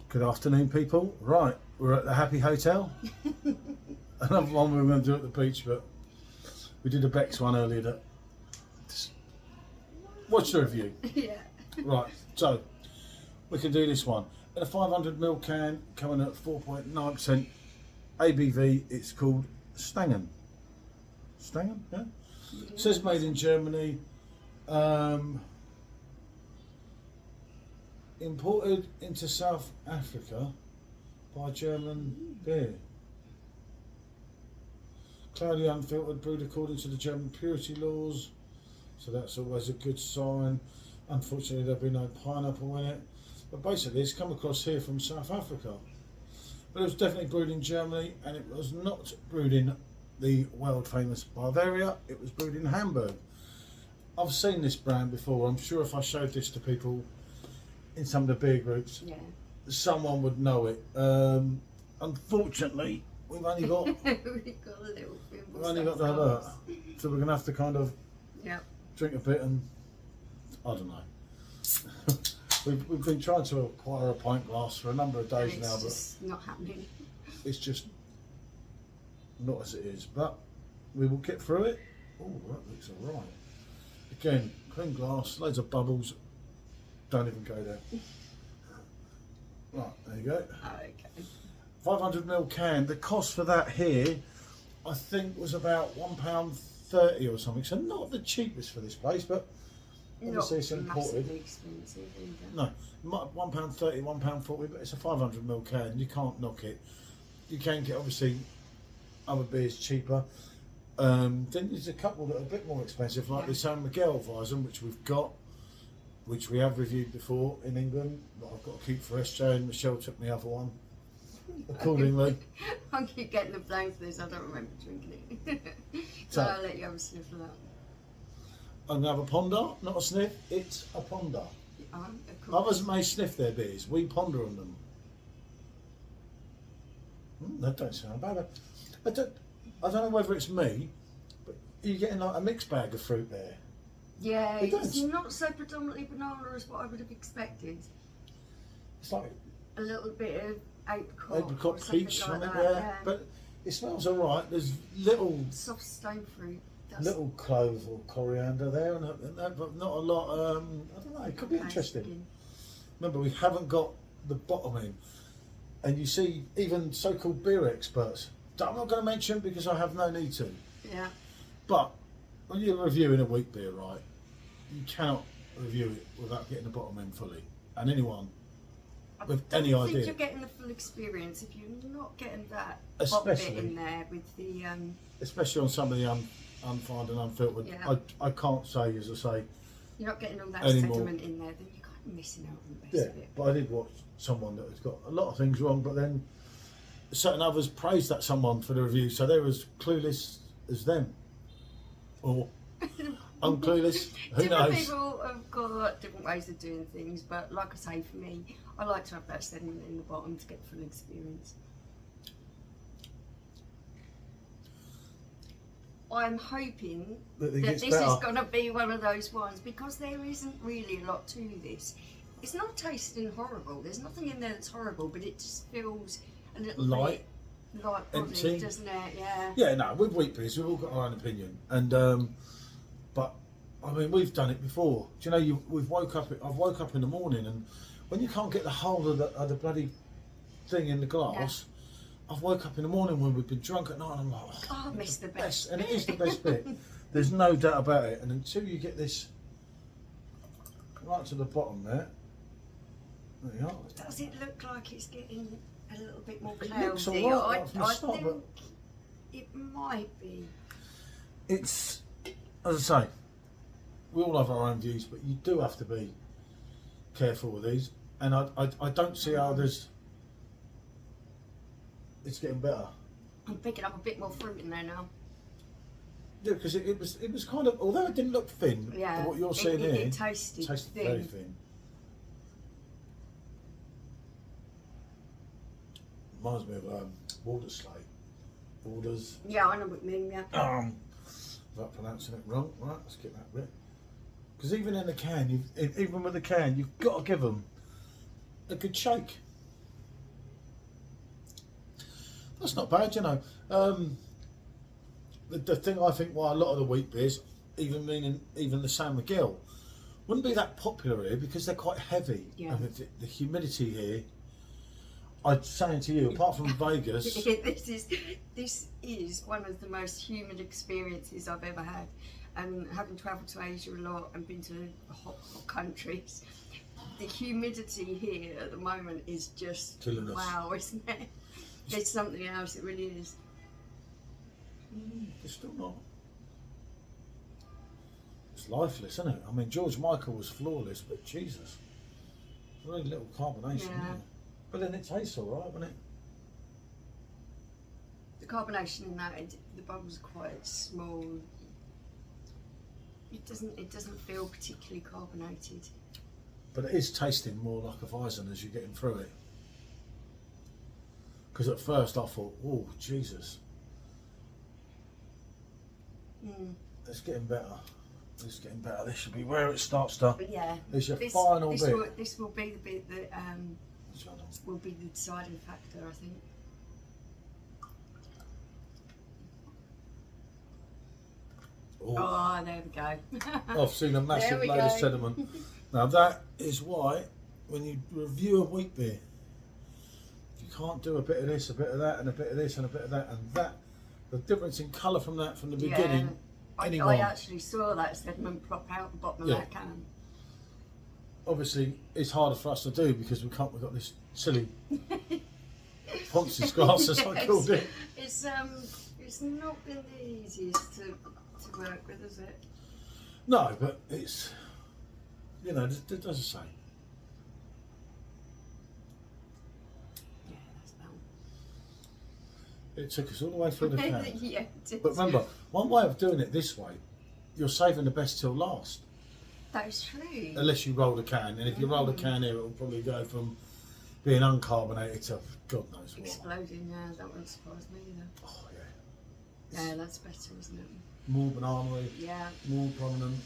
Good afternoon, people. Right, we're at the Happy Hotel. Another one we were going to do at the beach, but we did a Beck's one earlier. That just watch the review. Yeah. Right, so we can do this one in a 500ml can, coming at 4.9% ABV. It's called Stangen. Stangen, yeah. It says made in Germany. Imported into South Africa by German Bier. Cloudy unfiltered, brewed according to the German purity laws, so that's always a good sign. Unfortunately, there'll be no pineapple in it, but basically it's come across here from South Africa. But it was definitely brewed in Germany, and it was not brewed in the world famous Bavaria. It was brewed in Hamburg. I've seen this brand before. I'm sure if I showed this to people in some of the beer groups, Yeah. someone would know it. Unfortunately, we've only got We've got a little we've only got that alert, so we're gonna have to kind of drink a bit and I don't know. we've been trying to acquire a pint glass for a number of days now, but it's not happening. It's just not as it is. But we will get through it. Oh, that looks alright. Again, clean glass, loads of bubbles. Don't even go there. Right, there you go. Okay. 500ml can. The cost for that here, I think, was about £1.30 or something. So not the cheapest for this place, but obviously it's imported. Expensive either. No, £1.30, £1.40, but it's a 500ml can. You can't knock it. You can get obviously other beers cheaper. Then there's a couple that are a bit more expensive, like the San Miguel Weizen, which we've got, which we have reviewed before in England, but I've got to keep for SJ, and Michelle took the other one accordingly. I keep getting the blame for this, I don't remember drinking it. So I'll let you have a sniff of that. I'm going to have a ponder, not a sniff, it's a ponder. Others may sniff their beers, we ponder on them. That don't sound bad. I don't know whether it's me, but you're getting like a mixed bag of fruit there. Yeah, it's not so predominantly banana as what I would have expected. It's like a little bit of apricot peach, like something that, there. yeah. But it smells alright. There's little soft stone fruit. Little clove or coriander there, and that, but not a lot. I don't know. It could be interesting. Remember, we haven't got the bottom in, and you see, even so-called beer experts, that I'm not going to mention because I have no need to. Yeah. But when you're reviewing a wheat beer, right, you cannot review it without getting the bottom in fully. And anyone with any idea, I think you're getting the full experience if you're not getting that especially bit in there with the especially on some of the unfined and unfiltered. Yeah. I can't say, as I say, you're not getting all that anymore. sediment in there, then you're kind of missing out on the best bit. But I did watch someone that has got a lot of things wrong, but then certain others praised that someone for the review, so they're as clueless as them, or unclueless. Who Different knows? people have got different ways of doing things, but like I say, for me, I like to have that sediment in the bottom to get the full experience. I'm hoping that this is going to be one of those ones, because there isn't really a lot to this. It's not tasting horrible. There's nothing in there that's horrible, but it just feels a little light, body, empty, doesn't it? Yeah. Yeah, no, with wheat beers, we've all got our own opinion, and but I mean, we've done it before. Do you know? I've woke up in the morning, and when you can't get the whole of the bloody thing in the glass. Yeah. I've woke up in the morning when we've been drunk at night, and I'm like, oh, I missed the best. And it is the best bit. There's no doubt about it. And until you get this right to the bottom there you are. Does it look like it's getting a little bit more cloudy? It looks alright I think it might be. It's, as I say, we all have our own views, but you do have to be careful with these. And I don't see how it's getting better. I'm picking up a bit more fruit in there now. Yeah, because it was kind of, although it didn't look thin, what you're seeing here, it tasted thin. Very thin. Reminds me of Waters Slate. Waters. Yeah, I know what you mean. Yeah. Without pronouncing it wrong, right? Let's get that bit. Because even in the can, even with the can, you've got to give them a good shake. That's not bad, you know. The thing I think why a lot of the wheat beers, even the San Miguel, wouldn't be that popular here because they're quite heavy. Yeah. And the humidity here, I'd say to you, apart from Vegas, this is one of the most humid experiences I've ever had. And having travelled to Asia a lot and been to hot countries, the humidity here at the moment is just killing us. Wow, isn't it? It's something else. It really is. It's still not. It's lifeless, isn't it? I mean, George Michael was flawless, but Jesus, very little carbonation. Yeah. Isn't it? But then it tastes all right, doesn't it? The carbonation in that, the bubbles are quite small. It doesn't feel particularly carbonated. But it is tasting more like a Weizen as you're getting through it. Because at first I thought, oh Jesus, it's getting better. It's getting better. This should be where it starts to. But yeah, This your final bit. This will be the bit that will be the deciding factor, I think. Oh, there we go. I've seen a massive load of sediment. Now that is why, when you review a wheat beer, you can't do a bit of this, a bit of that, and a bit of this, and a bit of that, and that. The difference in colour from that from the beginning. I actually saw that sediment plop out the bottom of that can. Obviously, it's harder for us to do because we've got this silly Ponce's glass, as I called it. It's not been the easiest to work with, is it? No, but it's, you know, it does say. Yeah, that's about. It took us all the way through the can. Yeah, it did. But remember, one way of doing it this way, you're saving the best till last. That is true. Unless you roll the can, and if you roll the can here, it will probably go from being uncarbonated to God knows what. Exploding, yeah, that wouldn't surprise me either. Oh yeah. Yeah, that's better, isn't it? More banana-y, Yeah. more prominent.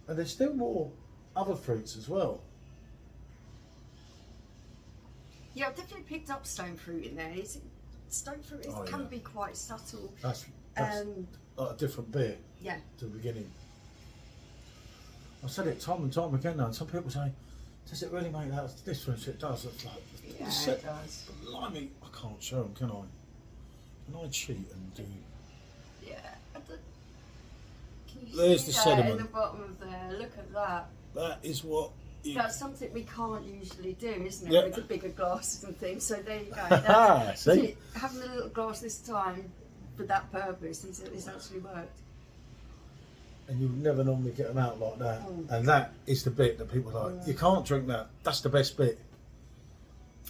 And there's still more other fruits as well. Yeah, I've definitely picked up stone fruit in there. Stone fruit can be quite subtle. That's like a different beer to the beginning. I've said it time and time again now, and some people say, does it really make that difference? It does. It's like, yeah, it does. Blimey, I can't show them, can I? Can I cheat and do... Yeah. Can you There's see the that sediment. in the bottom of there? Look at that. That is what... That's something we can't usually do, isn't it? Yep. With the bigger glasses and things. So there you go. See? Having a little glass this time for that purpose, and so it's actually worked. And you would never normally get them out like that. And that is the bit that people are like, you can't drink that. That's the best bit.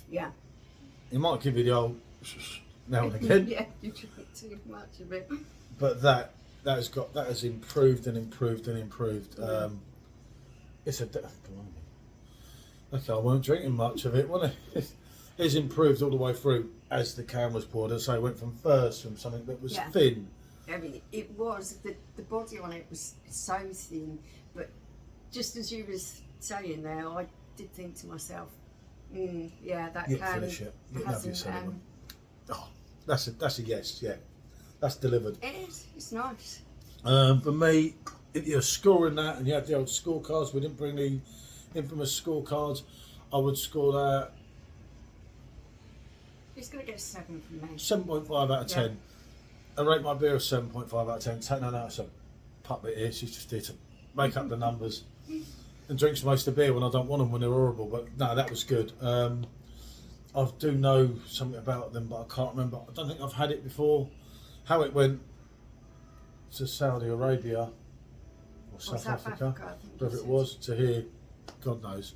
Yeah. It might give you the old now and again. Yeah, you drink too much of it. But that has improved and improved and improved. It's a okay. I weren't drinking much of it, wasn't it? It's improved all the way through as the can was poured. As I say, went from something that was thin. I mean, it was the body on it was so thin, but just as you was saying there, I did think to myself, yeah, that can hasn't. Oh, that's a yes, yeah, that's delivered. It is. It's nice. For me, if you're scoring that and you had the old scorecards, we didn't bring the infamous scorecards, I would score that. It's going to get a 7 from me. 7.5 out of 10. I rate my beer a 7.5 out of 10. Take none out of some puppet here. She's just here to make up the numbers and drinks most of the beer when I don't want them when they're horrible. But no, that was good. I do know something about them, but I can't remember. I don't think I've had it before. How it went to Saudi Arabia or South Africa, wherever it was, to here, God knows.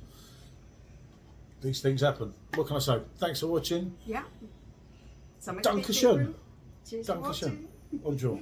These things happen. What can I say? Thanks for watching. Yeah. Dankeschön. Dankeschön. Bonjour.